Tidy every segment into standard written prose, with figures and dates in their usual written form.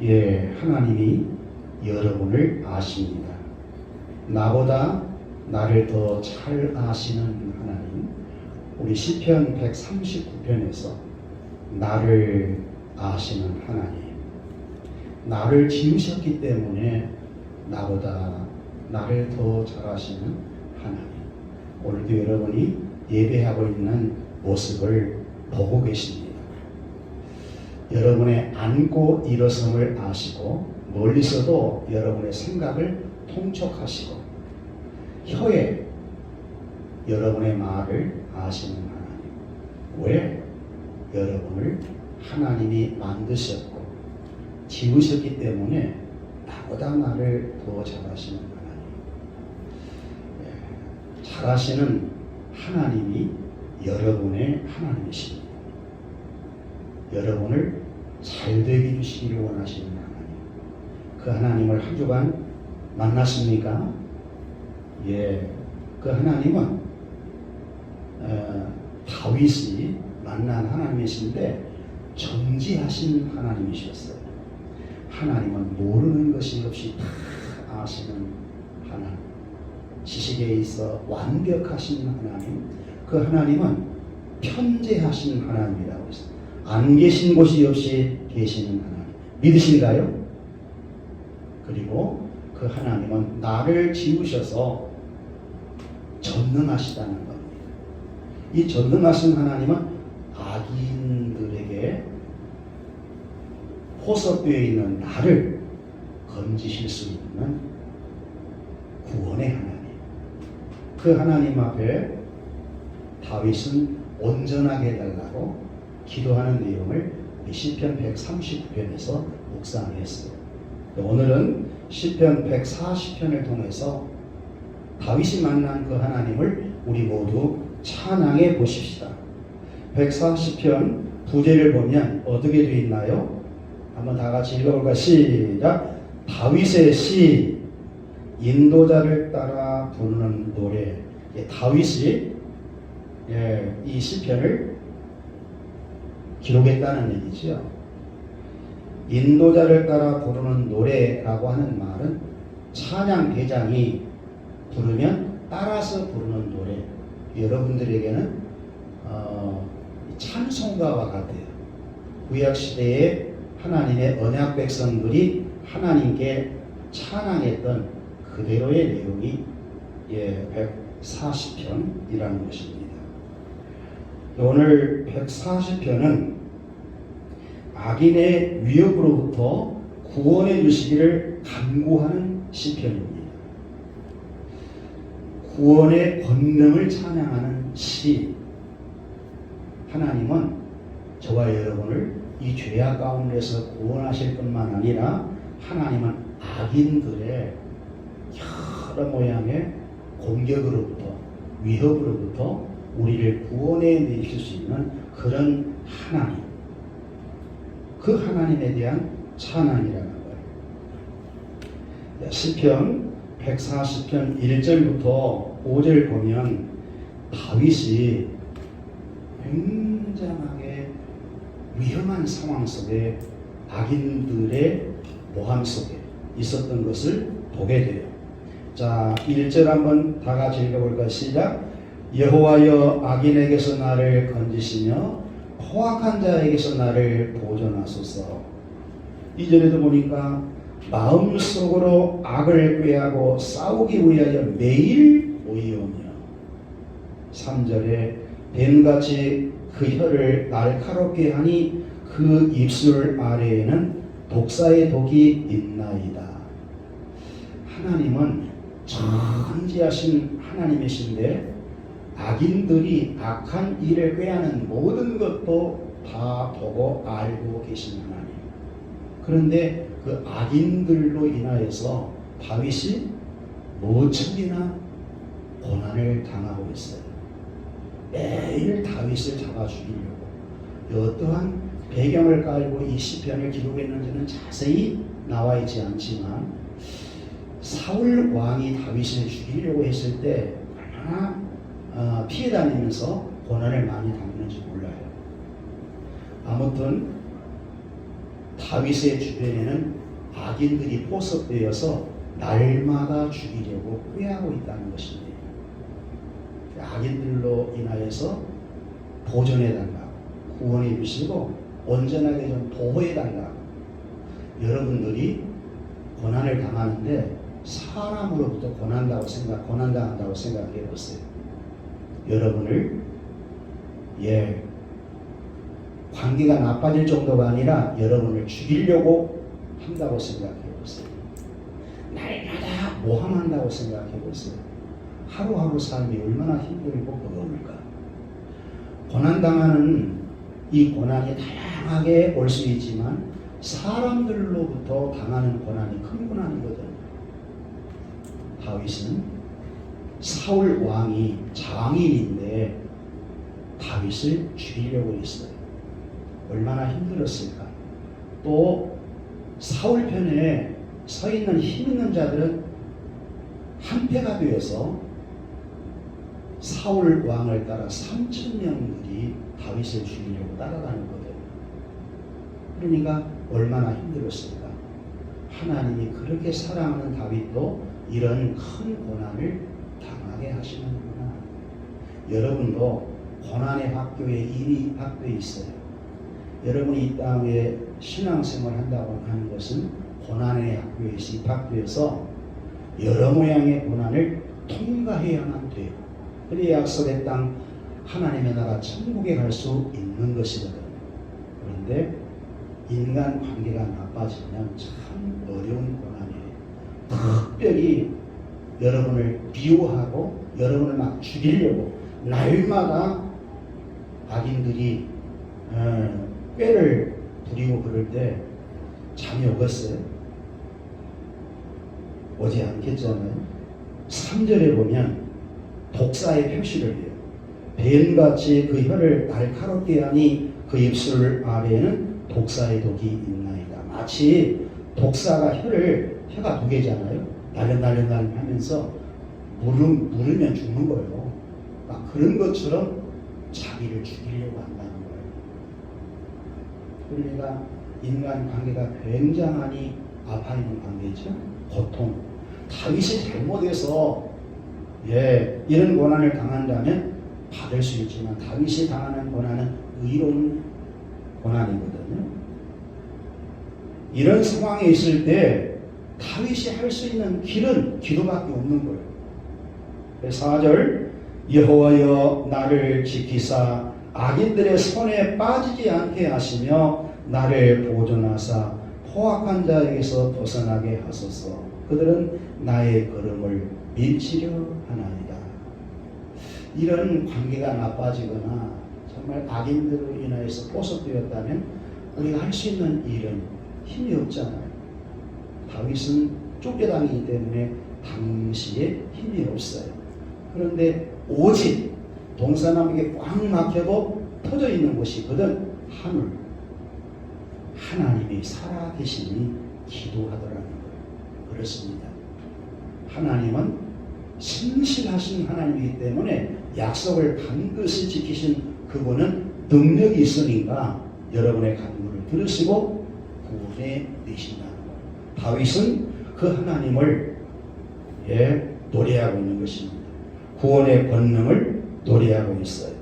하나님이 여러분을 아십니다. 나보다 나를 더 잘 아시는 하나님. 우리 시편 139편에서 나를 아시는 하나님, 나를 지으셨기 때문에 나보다 나를 더 잘 아시는 하나님. 오늘도 여러분이 예배하고 있는 모습을 보고 계십니다. 여러분의 앉고 일어섬을 아시고 멀리서도 여러분의 생각을 통촉하시고 혀에 여러분의 말을 아시는 하나님. 왜? 여러분을 하나님이 만드셨고 지으셨기 때문에 나보다 나를 더 잘하시는 하나님. 잘하시는 하나님이 여러분의 하나님이십니다. 여러분을 잘되게 해주시기를 원하시는 하나님. 그 하나님을 한 주간 만났습니까? 그 하나님은 다윗이 만난 하나님이신데 정지하신 하나님이셨어요. 하나님은 모르는 것이 없이 다 아시는 하나님. 지식에 있어 완벽하신 하나님. 그 하나님은 편재하신 하나님이라고 했어요. 안 계신 곳이 없이 계시는 하나님. 믿으신가요? 그리고 그 하나님은 나를 지으셔서 전능하시다는 겁니다. 이 전능하신 하나님은 악인들에게 포섭되어 있는 나를 건지실 수 있는 구원의 하나님. 그 하나님 앞에 다윗은 온전하게 해달라고 기도하는 내용을 시편 139편에서 묵상했어요. 오늘은 시편 140편을 통해서 다윗이 만난 그 하나님을 우리 모두 찬양해 보십시다. 140편 부제를 보면 어떻게 되어 있나요? 한번 다 같이 읽어볼까요? 시작! 다윗의 시, 인도자를 따라 부르는 노래. 다윗이 이 시편을 기록했다는 얘기죠. 인도자를 따라 부르는 노래라고 하는 말은 찬양 대장이 부르면 따라서 부르는 노래. 여러분들에게는 찬송가와 같아요. 구약시대에 하나님의 언약 백성들이 하나님께 찬양했던 그대로의 내용이 140편이라는 것입니다. 오늘 140편은 악인의 위협으로부터 구원해 주시기를 간구하는 시편입니다. 구원의 권능을 찬양하는 시. 하나님은 저와 여러분을 이 죄악 가운데서 구원하실 뿐만 아니라 하나님은 악인들의 여러 모양의 공격으로부터 위협으로부터 우리를 구원해 내실 수 있는 그런 하나님. 그 하나님에 대한 찬양이라는 거예요. 시편 140편 1절부터 5절 보면 다윗이 굉장하게 위험한 상황 속에 악인들의 모함 속에 있었던 것을 보게 돼요. 자, 1절 한번 다 같이 읽어볼까요? 시작! 여호와여 악인에게서 나를 건지시며 포악한 자에게서 나를 보존하소서. 2절에도 보니까 마음속으로 악을 꾀하고 싸우기 위하여 매일 모이오며. 3절에 뱀같이 그 혀를 날카롭게 하니 그 입술 아래에는 독사의 독이 있나이다. 하나님은 전지하신 하나님이신데 악인들이 악한 일을 꾀하는 모든 것도 다 보고 알고 계신 하나님. 그런데 그 악인들로 인하여서 다윗이 무척이나 고난을 당하고 있어요. 매일 다윗을 잡아 죽이려고 어떠한 배경을 깔고 이 시편을 기록했는지는 자세히 나와 있지 않지만 사울 왕이 다윗을 죽이려고 했을 때 얼마나 피해 다니면서 고난을 많이 당했는지 몰라요. 아무튼 다윗의 주변에는 악인들이 포섭되어서 날마다 죽이려고 꾀하고 있다는 것입니다. 악인들로 인하여서 보존해달라고, 구원해 주시고 온전하게 좀 보호해달라고. 여러분들이 고난을 당하는데 사람으로부터 고난당한다고 생각해 보세요. 여러분을 관계가 나빠질 정도가 아니라 여러분을 죽이려고 한다고 생각해 보세요. 날마다 모함한다고 생각해 보세요. 하루하루 삶이 얼마나 힘들고 버거울까. 고난당하는 이 고난이 다양하게 올 수 있지만 사람들로부터 당하는 고난이 큰 고난이거든요. 다윗은 사울 왕이 장인인데 다윗을 죽이려고 했어요. 얼마나 힘들었을까. 또 사울 편에 서 있는 힘 있는 자들은 한패가 되어서 사울 왕을 따라 3,000명들이 다윗을 죽이려고 따라가는 거거든요. 그러니까 얼마나 힘들었을까. 하나님이 그렇게 사랑하는 다윗도 이런 큰 고난을 당하게 하시는구나. 여러분도 고난의 학교에 이미 입학되어 있어요. 여러분이 이 땅에 신앙생활 한다고 하는 것은 고난의 학교에서 입학되어서 여러 모양의 고난을 통과해야만 돼요. 그래야 약속의 땅 하나님의 나라 천국에 갈 수 있는 것이거든요. 그런데 인간 관계가 나빠지면 참 어려운 고난이에요. 특별히 여러분을 비호하고 여러분을 막 죽이려고 날마다 악인들이 꾀를 부리고 그럴 때 잠이 오겠어요? 오지 않겠잖아요. 3절에 보면 독사의 표시를 해요. 뱀같이 그 혀를 날카롭게 하니 그 입술 아래에는 독사의 독이 있나이다. 마치 독사가 혀가 두 개잖아요. 날련날련 하면서 물으면 죽는 거예요. 막 그런 것처럼 자기를 죽이려고 한다는 거예요. 그러니까 인간 관계가 굉장히 아파 있는 관계죠. 고통. 다윗이 잘못해서 이런 고난을 당한다면 받을 수 있지만 다윗이 당하는 고난은 의로운 고난이거든요. 이런 상황에 있을 때 다윗이 할 수 있는 길은 기도밖에 없는 거예요. 4절 여호와여 나를 지키사 악인들의 손에 빠지지 않게 하시며 나를 보존하사 포악한 자에게서 벗어나게 하소서. 그들은 나의 걸음을 밀치려 하나이다. 이런 관계가 나빠지거나 정말 악인들로 인하여서 포섭되었다면 우리가 할 수 있는 일은 힘이 없잖아요. 다윗은 쫓겨다니기 때문에 당시에 힘이 없어요. 그런데 오직 동서남북에 꽉 막혀도 터져 있는 곳이거든. 하늘. 하나님이 살아계시니 기도하더라는 거예요. 그렇습니다. 하나님은 신실하신 하나님이기 때문에 약속을 반드시 지키신 그분은 능력이 있으니까 여러분의 간구를 들으시고 구원해 내신다는 거예요. 다윗은 그 하나님을 노래하고 있는 것입니다. 구원의 권능을 노래하고 있어요.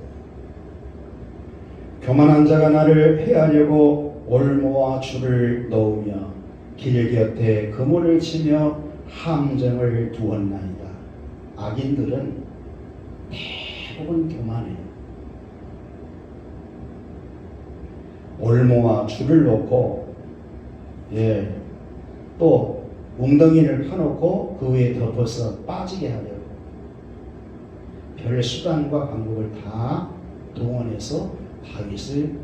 교만한 자가 나를 해하려고 올모와 줄을 놓으며 길 곁에 그물을 치며 함정을 두었나이다. 악인들은 대부분 교만해요. 올모와 줄을 놓고 또 웅덩이를 파놓고 그 위에 덮어서 빠지게 하려고 별 수단과 방법을 다 동원해서 다윗을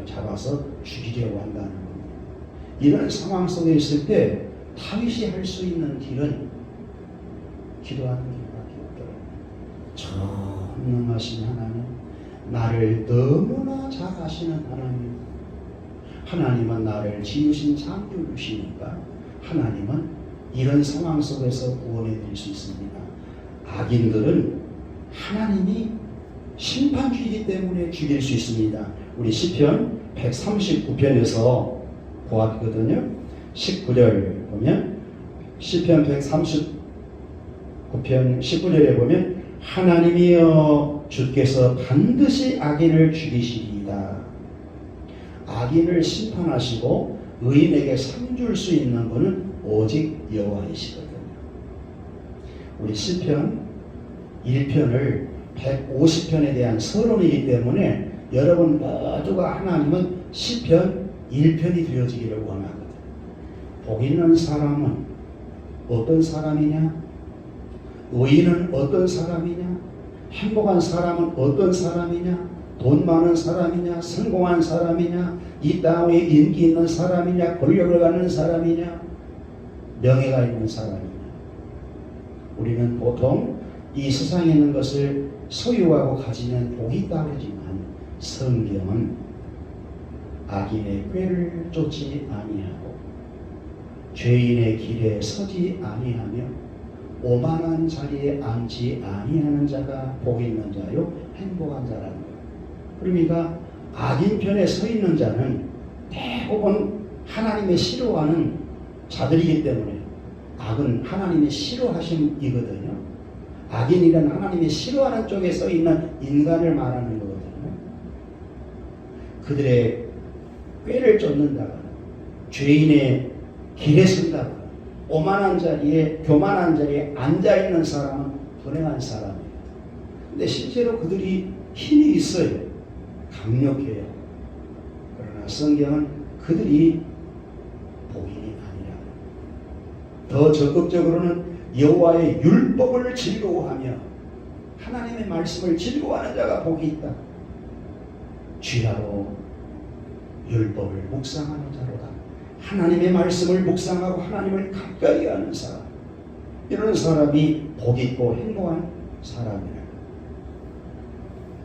잡아서 죽이려고 한다는 겁니다. 이런 상황 속에 있을 때 다윗이 할 수 있는 길은 기도하는 길밖에 없더라고요. 전능하신 하나님, 나를 너무나 잘 아시는 하나님, 하나님은 나를 지으신 창조주시니까 하나님은 이런 상황 속에서 구원해 드릴 수 있습니다. 악인들은 하나님이 심판주이기 때문에 죽일 수 있습니다. 우리 시편 139편에서 보았거든요. 19절 보면 시편 139편 19절에 보면 하나님이여 주께서 반드시 악인을 죽이시리이다. 악인을 심판하시고 의인에게 상 줄 수 있는 분은 오직 여호와이시거든요. 우리 시편 1편을 150편에 대한 서론이기 때문에 여러분 모두가 하나님은 시편 1편이 되어지기를 원하거든요. 복 있는 사람은 어떤 사람이냐? 의인은 어떤 사람이냐? 행복한 사람은 어떤 사람이냐? 돈 많은 사람이냐? 성공한 사람이냐? 이 땅에 인기 있는 사람이냐? 권력을 갖는 사람이냐? 명예가 있는 사람이냐? 우리는 보통 이 세상에 있는 것을 소유하고 가지면 복이 있다고 하지만 성경은 악인의 꾀를 쫓지 아니하고 죄인의 길에 서지 아니하며 오만한 자리에 앉지 아니하는 자가 복 있는 자요 행복한 자라는 거예요. 그러니까 악인 편에 서 있는 자는 대부분 하나님의 싫어하는 자들이기 때문에 악은 하나님의 싫어하심이거든요. 악인이란 하나님의 싫어하는 쪽에 서 있는 인간을 말하는 거거든요. 그들의 꾀를 쫓는다거나 죄인의 길에 선다거나 오만한 자리에 교만한 자리에 앉아있는 사람은 불행한 사람이에요. 근데 실제로 그들이 힘이 있어요. 강력해요. 그러나 성경은 그들이 복인이 아니라 더 적극적으로는 여호와의 율법을 즐거워하며 하나님의 말씀을 즐거워하는 자가 복이 있다. 쥐하로 율법을 묵상하는 자로다. 하나님의 말씀을 묵상하고 하나님을 가까이 하는 사람, 이런 사람이 복 있고 행복한 사람이라.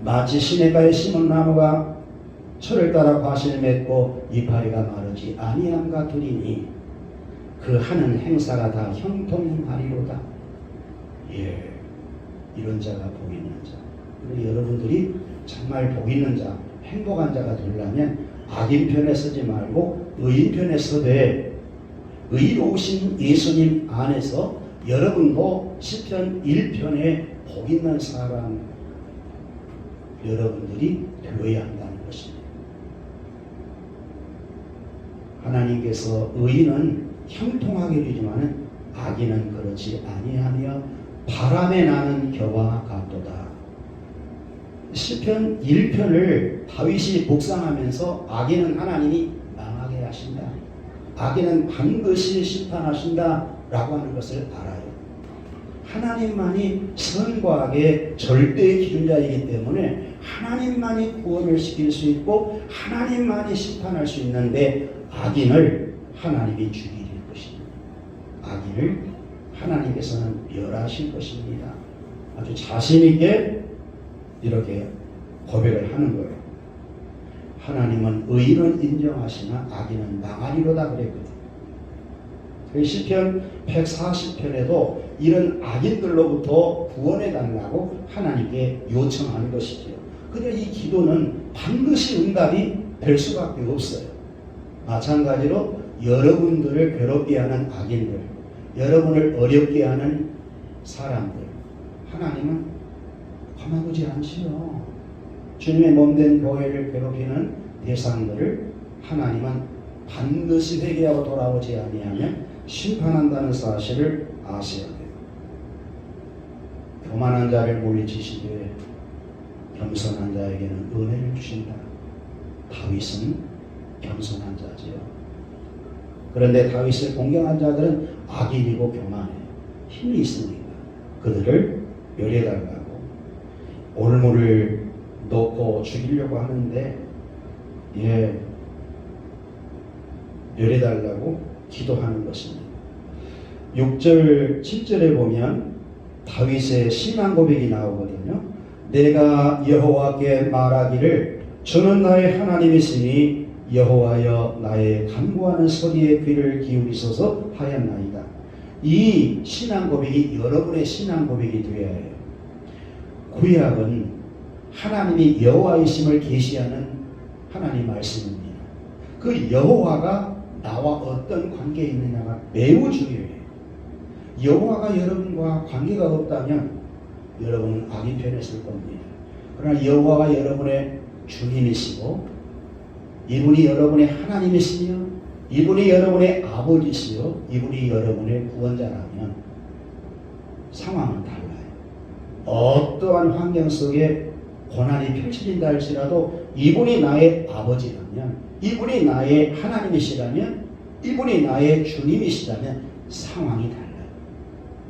마치 시냇가에 심은 나무가 철을 따라 과실을 맺고 이파리가 마르지 아니함 같으리니 그 하는 행사가 다 형통하리로다. 예, 이런 자가 복 있는 자. 우리 여러분들이 정말 복 있는 자, 행복한 자가 되려면 악인 편에 서지 말고 의인 편에 서되 의로우신 예수님 안에서 여러분도 시편 1편에 복 있는 사람 여러분들이 되어야 한다는 것입니다. 하나님께서 의인은 형통하게 되지만 악인은 그렇지 아니하며 바람에 나는 겨와 같도다. 시편 1편을 다윗이 묵상하면서 악인은 하나님이 망하게 하신다, 악인은 반드시 심판하신다 라고 하는 것을 알아요. 하나님만이 선과 악의 절대 기준자이기 때문에 하나님만이 구원을 시킬 수 있고 하나님만이 심판할 수 있는데 악인을 하나님이 죽이실 것입니다. 악인을 하나님께서는 멸하실 것입니다. 아주 자신있게 이렇게 고백을 하는 거예요. 하나님은 의인은 인정하시나 악인은 망하리로다 그랬거든요. 시편 140편에도 이런 악인들로부터 구원해 달라고 하나님께 요청하는 것이죠. 그런데 이 기도는 반드시 응답이 될 수밖에 없어요. 마찬가지로 여러분들을 괴롭게 하는 악인들, 여러분을 어렵게 하는 사람들, 하나님은 가만두지 않지요. 주님의 몸된 교회를 괴롭히는 대상들을 하나님은 반드시 회개하고 돌아오지 아니하면 심판한다는 사실을 아셔야 돼요. 교만한 자를 물리치시되 겸손한 자에게는 은혜를 주신다. 다윗은 겸손한 자지요. 그런데 다윗을 공경한 자들은 악인이고 교만해요. 힘이 있으니까 그들을 멸해달라고 올무를 놓고 죽이려고 하는데 멸해달라고 기도하는 것입니다. 6절 7절에 보면 다윗의 신앙 고백이 나오거든요. 내가 여호와께 말하기를 저는 나의 하나님이시니 여호와여 나의 간구하는 소리에 귀를 기울이소서 하였나이다. 이 신앙 고백이 여러분의 신앙 고백이 되어야 해요. 구약은 하나님이 여호와이심을 계시하는 하나님 말씀입니다. 그 여호와가 나와 어떤 관계에 있느냐가 매우 중요해요. 여호와가 여러분과 관계가 없다면 여러분은 악인 편에 설 겁니다. 그러나 여호와가 여러분의 주님이시고 이분이 여러분의 하나님이시며 이분이 여러분의 아버지시요 이분이 여러분의 구원자라면 상황은 달라요. 어떠한 환경 속에 고난이 펼쳐진다 할지라도 이분이 나의 아버지라면 이분이 나의 하나님이시라면 이분이 나의 주님이시라면 상황이 달라요.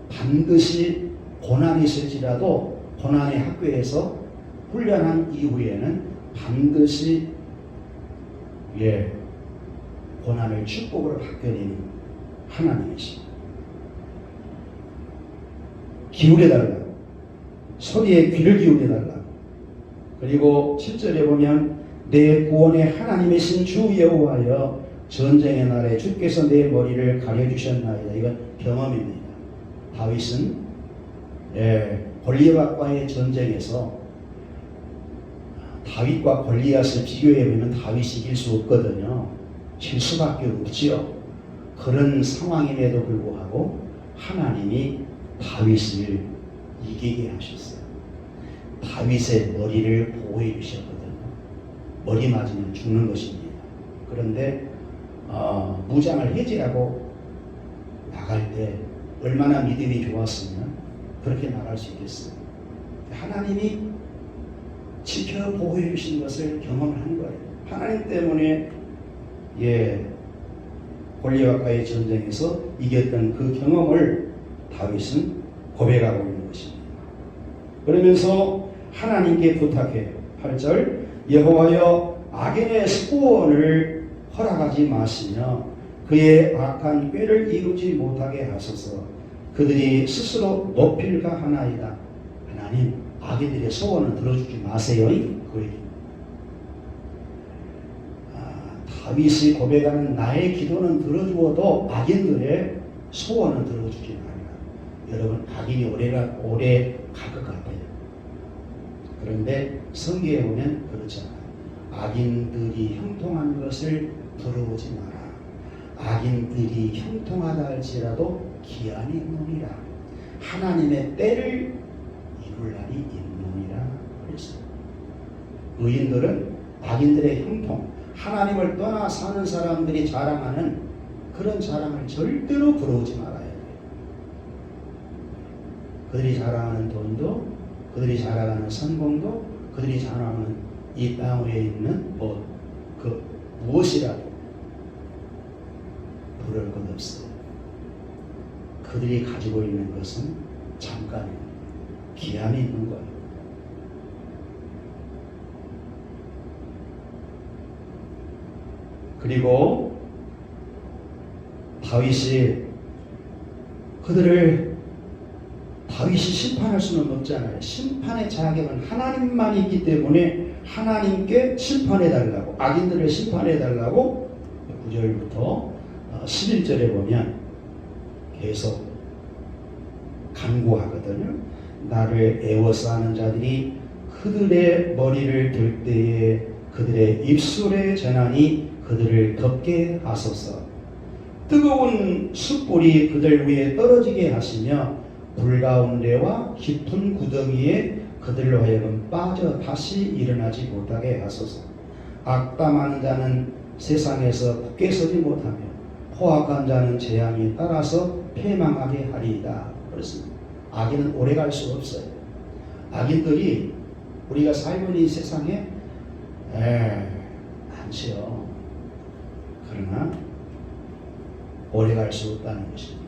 반드시 고난이 있을지라도 고난의 학교에서 훈련한 이후에는 반드시 고난을 축복으로 바뀌어내는 하나님이십니다. 기울여달라고, 소리에 귀를 기울여달라고. 그리고 7절에 보면 내 구원의 하나님이신 주 여호와여 전쟁의 날에 주께서 내 머리를 가려주셨나이다. 이건 경험입니다. 다윗은 골리앗과의 전쟁에서 다윗과 골리앗을 비교해보면 다윗이 이길 수 없거든요. 질 수밖에 없지요. 그런 상황임에도 불구하고 하나님이 다윗을 이기게 하셨어요. 다윗의 머리를 보호해 주셨거든요. 머리 맞으면 죽는 것입니다. 그런데 무장을 해제하고 나갈 때 얼마나 믿음이 좋았으면 그렇게 나갈 수 있겠어요. 하나님이 지켜 보호해 주신 것을 경험을 한 거예요. 하나님 때문에 골리앗과의 전쟁에서 이겼던 그 경험을 다윗은 고백하고 있는 것입니다. 그러면서 하나님께 부탁해요. 8절 여호와여 악인의 소원을 허락하지 마시며 그의 악한 꾀를 이루지 못하게 하소서. 그들이 스스로 높일까 하나이다. 하나님 악인들의 소원은 들어주지 마세요. 그 얘기입니다. 다윗이 고백하는 나의 기도는 들어주어도 악인들의 소원은 들어주지 말라. 여러분 악인이 오래 갈 것 같아요. 그런데 성경에 보면 그렇잖아요. 악인들이 형통한 것을 부러우지 마라. 악인들이 형통하다 할지라도 기한이 있느니라. 하나님의 때를 이룰 날이 있느니라 그랬어요. 의인들은 악인들의 형통, 하나님을 떠나 사는 사람들이 자랑하는 그런 자랑을 절대로 부러우지 말아야 돼요. 그들이 자랑하는 돈도, 그들이 자랑하는 성공도, 그들이 자랑하는 이 땅 위에 있는 무엇이라도 부러울 것 없어요. 그들이 가지고 있는 것은 잠깐이에요. 기한이 있는 거예요. 그리고 다윗이 심판할 수는 없잖아요. 심판의 자격은 하나님만 있기 때문에 하나님께 심판해달라고, 악인들을 심판해달라고 9절부터 11절에 보면 계속 간구하거든요. 나를 애워싸는 자들이 그들의 머리를 들 때에 그들의 입술의 재난이 그들을 덮게 하소서. 뜨거운 숯불이 그들 위에 떨어지게 하시며 불 가운데와 깊은 구덩이에 그들로 하여금 빠져 다시 일어나지 못하게 하소서. 악담하는 자는 세상에서 굳게 서지 못하며 포악한 자는 재앙이 따라서 패망하게 하리이다. 그렇습니다. 악인은 오래 갈 수 없어요. 악인들이 우리가 살고 있는 이 세상에 많지요. 그러나 오래 갈 수 없다는 것입니다.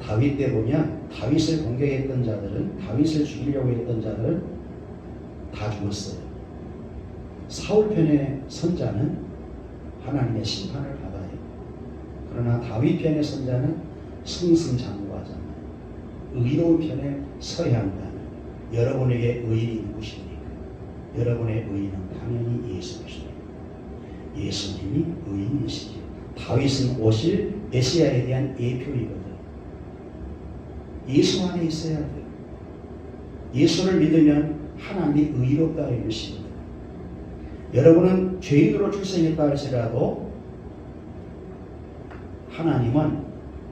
다윗 때 보면 다윗을 공격했던 자들은, 다윗을 죽이려고 했던 자들은 다 죽었어요. 사울 편의 선자는 하나님의 심판을 받아요. 그러나 다윗 편의 선자는 승승장구하잖아요. 의로운 편에 서야 한다는. 여러분에게 의인이 누구십니까? 여러분의 의인은 당연히 예수님이십니다. 예수님이 의인이시죠. 다윗은 오실 메시아에 대한 예표이거든. 예수 안에 있어야 돼요. 예수를 믿으면 하나님이 의롭다 이러십니다. 여러분은 죄인으로 출생했다 할지라도 하나님은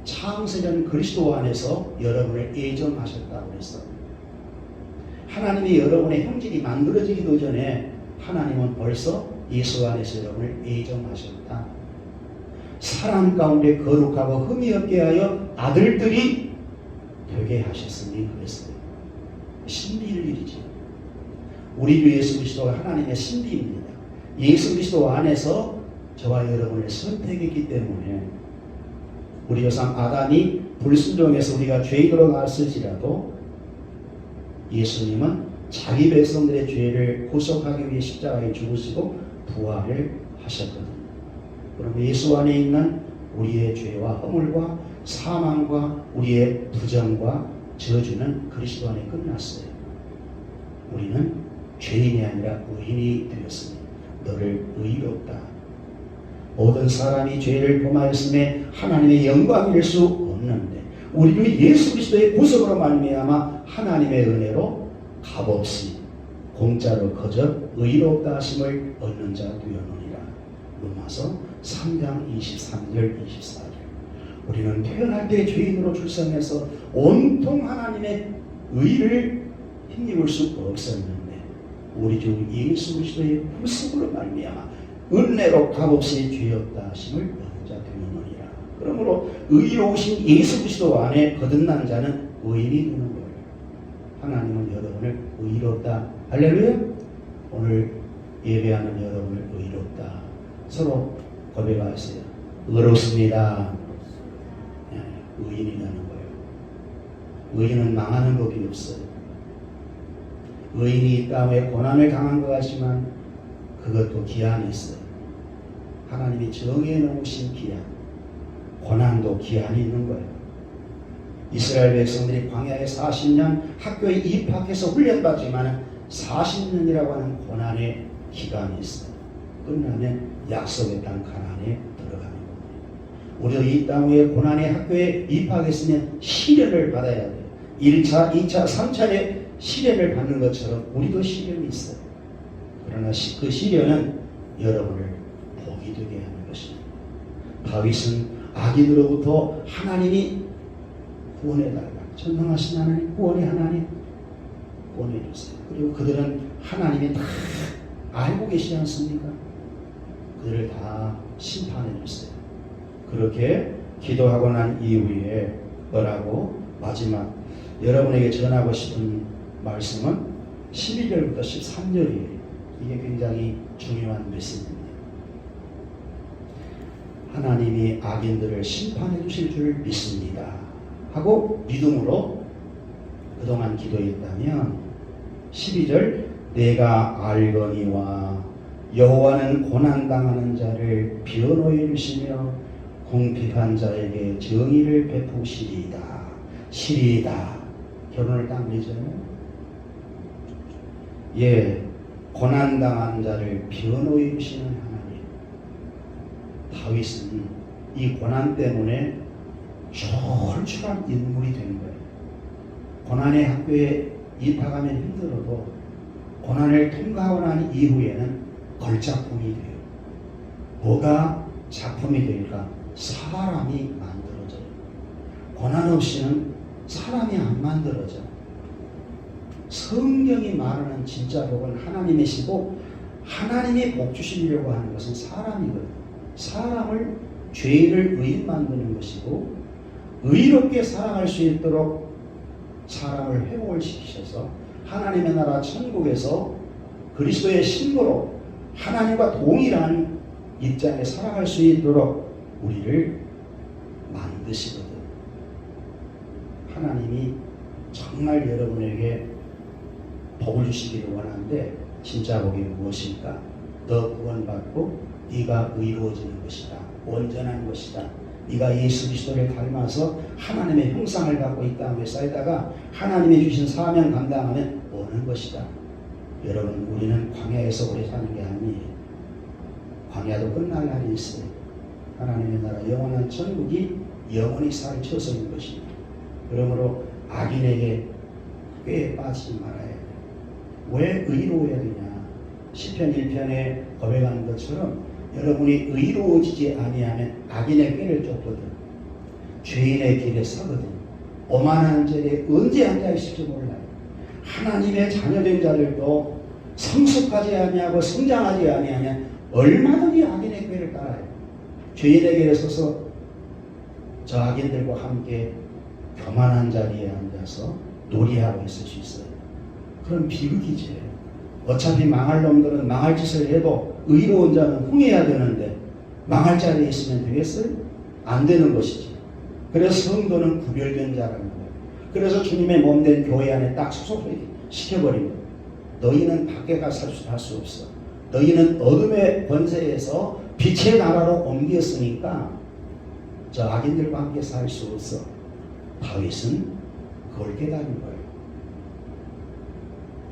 창세전 그리스도 안에서 여러분을 예정하셨다고 했어. 하나님이 여러분의 형질이 만들어지기도 전에 하나님은 벌써 예수 안에서 여러분을 예정하셨다. 사람 가운데 거룩하고 흠이 없게 하여 아들들이 되게 하셨으니 그랬어요. 신비일 일이죠. 우리 주 예수 그리스도가 하나님의 신비입니다. 예수 그리스도 안에서 저와 여러분을 선택했기 때문에 우리 조상 아담이 불순종해서 우리가 죄인으로 나왔을지라도 예수님은 자기 백성들의 죄를 구속하기 위해 십자가에 죽으시고 부활을 하셨거든요. 그럼 예수 안에 있는 우리의 죄와 허물과 사망과 우리의 부정과 저주는 그리스도 안에 끝났어요. 우리는 죄인이 아니라 의인이 되었으니 너를 의롭다. 모든 사람이 죄를 범하였음에 하나님의 영광을 잃을 수 없는데 우리 주 예수 그리스도의 구속으로 말미암아 하나님의 은혜로 값없이 공짜로 거저 의롭다 하심을 얻는 자 되었느니라. 로마서 3장 23절 24절. 우리는 태어날 때 죄인으로 출생해서 온통 하나님의 의를 힘입을 수 없었는데 우리 주 예수 그리스도의 구속으로 말미암아 은혜로 값없이 죄였다 하심을 얻는 자 되느니라. 그러므로 의로우신 예수 그리스도 안에 거듭난 자는 의인이 되는 거예요. 하나님은 여러분을 의롭다. 할렐루야. 오늘 예배하는 여러분을 의롭다. 서로 고백하세요. 의롭습니다. 의인이라는 거예요. 의인은 망하는 법이 없어요. 의인이 이 땅에 고난을 당한 것 같지만 그것도 기한이 있어요. 하나님이 정해 놓으신 기한, 고난도 기한이 있는 거예요. 이스라엘 백성들이 광야에 40년 학교에 입학해서 훈련받지만 40년이라고 하는 고난의 기간이 있어요. 끝나면 약속의 땅 가나안에 들어가는 겁니다. 우리도 이 땅 위에 고난의 학교에 입학했으면 시련을 받아야 돼요. 1차, 2차, 3차의 시련을 받는 것처럼 우리도 시련이 있어요. 그러나 그 시련은 여러분을 복이 되게 하는 것입니다. 다윗은 악인으로부터 하나님이 구원해달라. 전능하신 하나님, 구원의 하나님 구원해주세요. 그리고 그들은 하나님이 다 알고 계시지 않습니까? 그들을 다 심판해주세요. 그렇게 기도하고 난 이후에 뭐라고 마지막 여러분에게 전하고 싶은 말씀은 12절부터 13절이에요. 이게 굉장히 중요한 메시지입니다. 하나님이 악인들을 심판해 주실 줄 믿습니다. 하고 믿음으로 그동안 기도했다면 12절 내가 알거니와 여호와는 고난당하는 자를 변호해 주시며 궁핍한 자에게 정의를 베푸시리이다. 시리이다. 결혼을 딱 맺어요. 예, 고난당한 자를 변호해 주시는 하나님. 다윗은 이 고난 때문에 출출한 인물이 된 거예요. 고난의 학교에 입학하면 힘들어도 고난을 통과하고 난 이후에는 걸작품이 돼요. 뭐가 작품이 될까? 사람이 만들어져요. 고난 없이는 사람이 안 만들어져. 성경이 말하는 진짜 복은 하나님이시고 하나님이 복 주시려고 하는 것은 사람이거든요. 사람을 죄를 의인 만드는 것이고 의롭게 살아갈 수 있도록 사람을 회복을 시키셔서 하나님의 나라 천국에서 그리스도의 신부로 하나님과 동일한 입장에 살아갈 수 있도록 우리를 만드시거든. 하나님이 정말 여러분에게 복을 주시기를 원하는데 진짜 복이 무엇일까? 너 구원받고 네가 의로워지는 것이다. 온전한 것이다. 네가 예수 그리스도를 닮아서 하나님의 형상을 갖고 이 땅에 살다가 하나님이 주신 사명 감당하면 오는 것이다. 여러분, 우리는 광야에서 오래 사는 게 아니에요. 광야도 끝날 날이 있어요. 하나님의 나라 영원한 천국이 영원히 살 처소인 것입니다. 그러므로 악인에게 꾀에 빠지지 말아야 돼요. 왜 의로워야 되냐? 시편 1편에 고백하는 것처럼 여러분이 의로워지지 아니하면 악인의 꾀를 쫓거든 죄인의 길에 서거든 오만한 자리에 언제 앉아 있을지 몰라요. 하나님의 자녀된 자들도 성숙하지 아니하고 성장하지 아니하면 얼마든지 악인의 꾀를 따라요. 죄인의 길에 서서 저 악인들과 함께 교만한 자리에 앉아서 놀이하고 있을 수 있어요. 그럼 비극이지. 어차피 망할 놈들은 망할 짓을 해도 의로운 자는 흥해야 되는데 망할 자리에 있으면 되겠어요? 안 되는 것이지. 그래서 성도는 구별된 자라는 거예요. 그래서 주님의 몸된 교회 안에 딱 소속시켜버린 거예요. 너희는 밖에 가서 할 수 없어. 너희는 어둠의 권세에서 빛의 나라로 옮겼으니까 저 악인들과 함께 살 수 없어. 다윗은 그걸 깨달은 거예요.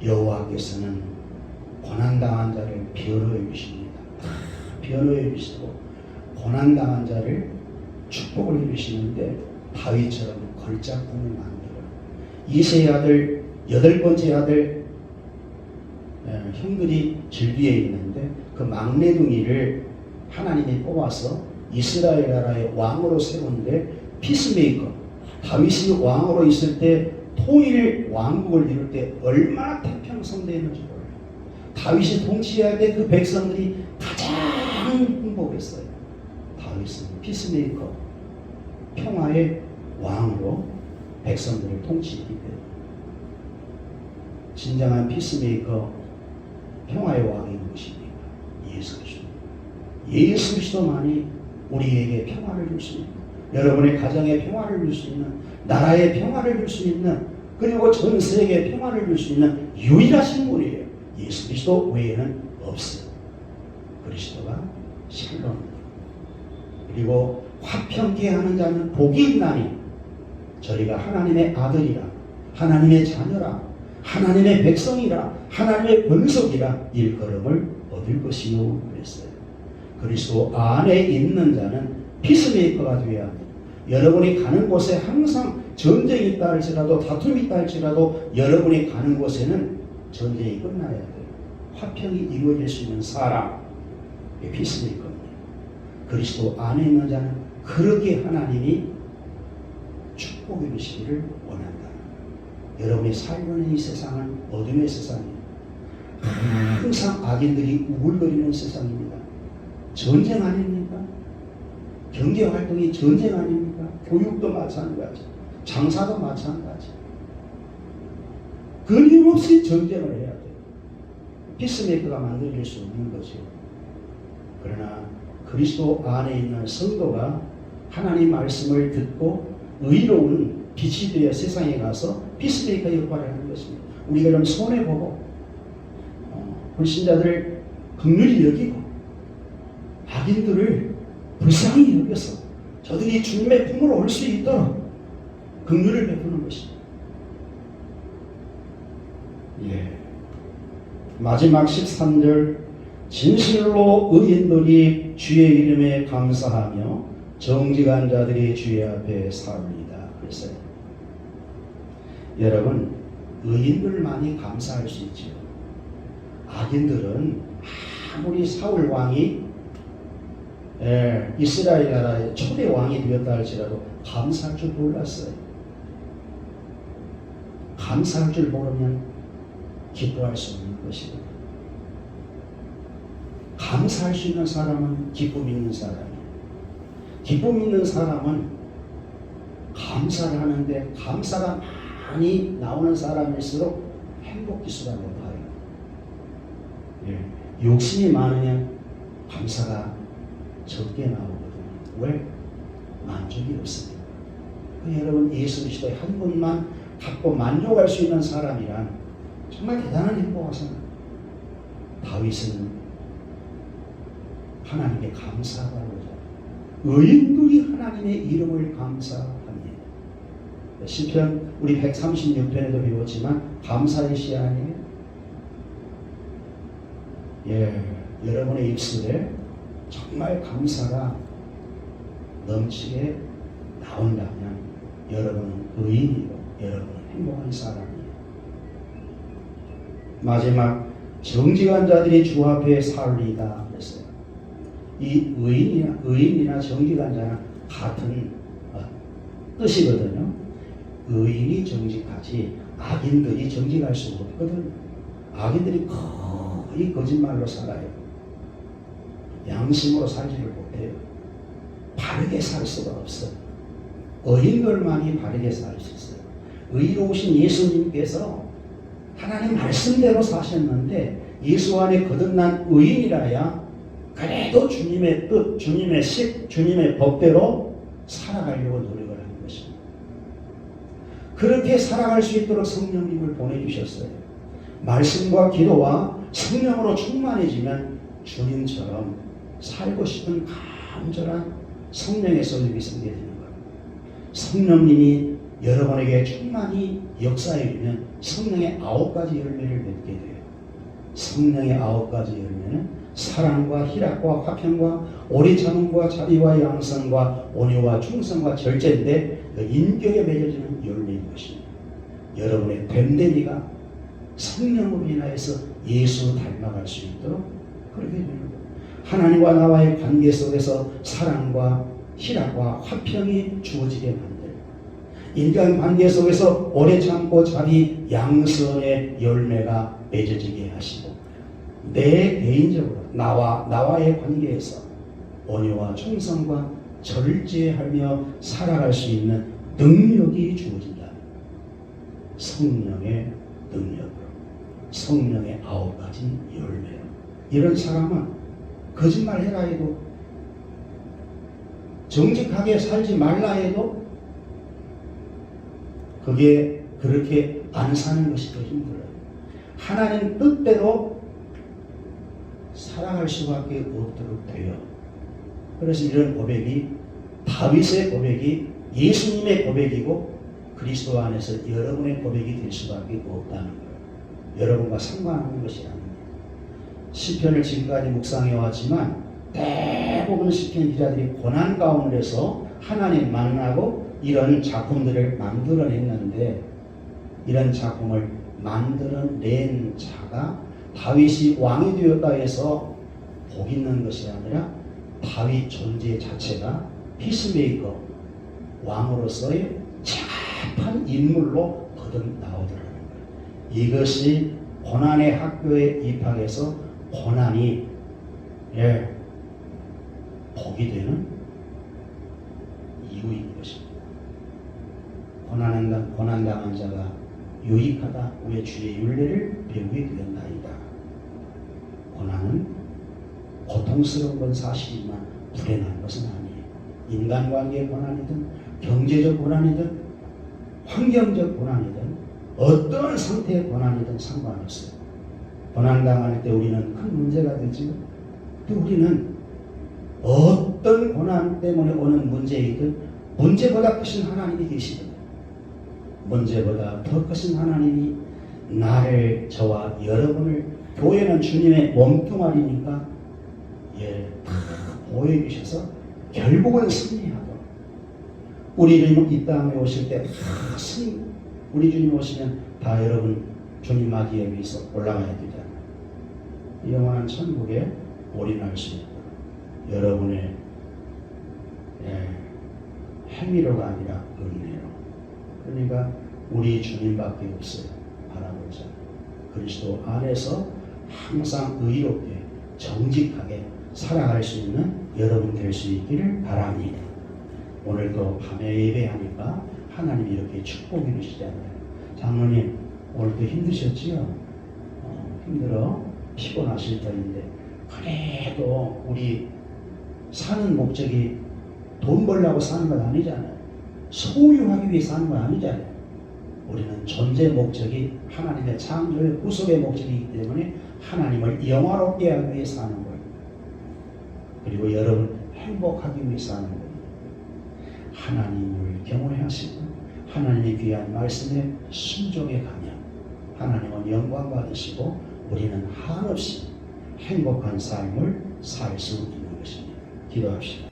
여호와께서는 고난당한 자를 변호해 주십니다. 변호해 주시고 고난당한 자를 축복을 해 주시는데 다윗처럼 걸작품을 만들어요. 이세의 아들, 8번째 아들 형들이 질비에 있는데 그 막내둥이를 하나님이 뽑아서 이스라엘 나라의 왕으로 세운데 피스메이커 다윗이 왕으로 있을 때 통일 왕국을 이룰 때 얼마나 태평성대했는지 몰라요. 다윗이 통치할 때 그 백성들이 가장 행복했어요. 다윗은 피스메이커 평화의 왕으로 백성들을 통치했기 때문에 진정한 피스메이커 평화의 왕이 누구십니까? 예수 그리스도. 예수 그리스도만이 우리에게 평화를 줄 수 있는, 여러분의 가정에 평화를 줄 수 있는, 나라에 평화를 줄 수 있는, 그리고 전 세계에 평화를 줄 수 있는 유일하신 분이에요. 예수 그리스도 외에는 없어요. 그리스도가 샬롬입니다. 그리고 화평케 하는 자는 복이 있나니 저희가 하나님의 아들이라, 하나님의 자녀라, 하나님의 백성이라, 하나님의 권속이라 일컬음을 얻을 것이요 그랬어요. 그리스도 안에 있는 자는 피스메이커가 되어야 합니다. 여러분이 가는 곳에 항상 전쟁이 있다 할지라도 다툼이 있다 할지라도 여러분이 가는 곳에는 전쟁이 끝나야 돼요. 화평이 이루어질 수 있는 사람, 피스메이커입니다. 그리스도 안에 있는 자는 그렇게 하나님이 축복해 주시기를 원한다. 여러분이 살고 있는 이 세상은 어둠의 세상이에요. 항상 악인들이 우글거리는 세상입니다. 전쟁 아닙니까? 경제활동이 전쟁 아닙니까? 교육도 마찬가지, 장사도 마찬가지. 끊임없이 전쟁을 해야 돼요. 피스메이커가 만들어질 수 없는 거죠. 그러나 그리스도 안에 있는 성도가 하나님 말씀을 듣고 의로운 빛이 되어 세상에 가서 피스메이커 역할을 하는 것입니다. 우리가 그럼 손해보고 불신자들 긍휼히 여기고 악인들을 불쌍히 여겨서 저들이 주님의 품으로 올 수 있도록 긍휼을 베푸는 것입니다. 마지막 13절 진실로 의인들이 주의 이름에 감사하며 정직한 자들이 주의 앞에 사옵니다. 그랬어요. 여러분, 의인들만이 감사할 수 있죠. 악인들은 아무리 사울 왕이 이스라엘 나라의 초대 왕이 되었다 할지라도 감사할 줄 몰랐어요. 감사할 줄 모르면 기뻐할 수 없는 것입니다. 감사할 수 있는 사람은 기쁨 있는 사람이에요. 기쁨 있는 사람은 감사를 하는데 감사가 많이 나오는 사람일수록 행복지수가 높아요. 욕심이 많으면 감사가 적게 나오거든요. 왜? 만족이 없습니다. 여러분, 예수 그리스도의 한 분만 갖고 만족할 수 있는 사람이란 정말 대단한 행복하십니다. 다윗은 하나님께 감사하고자 의인들이 하나님의 이름을 감사합니다. 시편 우리 136편에도 배웠지만 감사의 시 아니에요? 여러분의 입술에 정말 감사가 넘치게 나온다면 여러분은 의인이고 여러분은 행복한 사람이에요. 마지막 정직한 자들이 주 앞에 살리다 그랬어요. 이 의인이나 정직한 같은 뜻이거든요. 의인이 정직하지 악인들이 정직할 수 없거든요. 악인들이 거의 거짓말로 살아요. 양심으로 살지를 못해요. 바르게 살 수가 없어요. 의인들만이 바르게 살 수 있어요. 의로우신 예수님께서 하나님 말씀대로 사셨는데 예수 안에 거듭난 의인이라야 그래도 주님의 뜻, 주님의 식, 주님의 법대로 살아가려고 노력을 하는 것입니다. 그렇게 살아갈 수 있도록 성령님을 보내주셨어요. 말씀과 기도와 성령으로 충만해지면 주님처럼 살고 싶은 간절한 성령의 소유가 생기게 되는 거예요. 성령님이 여러분에게 충만히 역사해주면 성령의 9가지 열매를 맺게 돼요. 성령의 9가지 열매는 사랑과 희락과 화평과 오래 참음과 자비와 양선과 온유와 충성과 절제인데 인격에 맺어지는 열매인 것입니다. 여러분의 됨됨이가 성령으로 인하여서 예수 닮아갈 수 있도록 그렇게 되는 거예요. 하나님과 나와의 관계 속에서 사랑과 희락과 화평이 주어지게 만들어요. 인간 관계 속에서 오래 참고 자비 양선의 열매가 맺어지게 하시고 내 개인적으로 나와의 관계에서 온유와 충성과 절제하며 살아갈 수 있는 능력이 주어진다. 성령의 능력으로 성령의 9가지 열매로 이런 사람은 거짓말 해라 해도 정직하게 살지 말라 해도 그게 그렇게 안 사는 것이 더 힘들어요. 하나님 뜻대로 살아갈 수밖에 없도록 돼요. 그래서 이런 고백이 다윗의 고백이 예수님의 고백이고 그리스도 안에서 여러분의 고백이 될 수밖에 없다는 거예요. 여러분과 상관없는 것이 아닙니다. 시편을 지금까지 묵상해 왔지만 대부분 시편 기자들이 고난 가운데서 하나님 만나고 이런 작품들을 만들어냈는데 이런 작품을 만들어낸 자가 다윗이 왕이 되었다 해서 복 있는 것이 아니라 다윗 존재 자체가 피스메이커 왕으로서의 착한 인물로 거듭 나오더라는 거예요. 이것이 고난의 학교에 입학해서 고난이 복이 되는 이유인 것입니다. 고난당한 자가 유익하다. 왜 주의 윤례를 배우게 되었나이다. 고난은 고통스러운 건 사실이지만 불행한 것은 아니에요. 인간관계의 고난이든 경제적 고난이든 환경적 고난이든 어떤 상태의 고난이든 상관없어요. 고난당할 때 우리는 큰 문제가 되지만 또 우리는 어떤 고난 때문에 오는 문제이든 문제보다 크신 하나님이 계시거든요. 문제보다 더 크신 하나님이 나를 저와 여러분을 교회는 주님의 몸뚱아리니까 다 보여주셔서 결국은 승리하고 우리 주님 이 땅에 오실 때 우리 주님 오시면 다 여러분 주님 맞이에 위해서 올라가야 되잖아요. 영원한 천국에 올인할 수 있도록 여러분의 행위로가 아니라 은혜로. 그러니까 우리 주님밖에 없어요. 바라볼 자. 그리스도 안에서 항상 의롭게 정직하게 살아갈 수 있는 여러분 될 수 있기를 바랍니다. 오늘도 밤에 예배하니까 하나님이 이렇게 축복해 주시잖아요. 장로님 오늘도 힘드셨지요? 힘들어 피곤하실 터인데 그래도 우리 사는 목적이 돈 벌려고 사는 건 아니잖아요. 소유하기 위해 사는 건 아니잖아요. 우리는 존재 목적이 하나님의 창조의 구속의 목적이기 때문에 하나님을 영화롭게 하기 위해 사는 거예요. 그리고 여러분 행복하기 위해 사는 거예요. 하나님을 경외하시고 하나님의 귀한 말씀에 순종해 가면 하나님은 영광 받으시고 우리는 한없이 행복한 삶을 살 수 있는 것입니다. 기도합시다.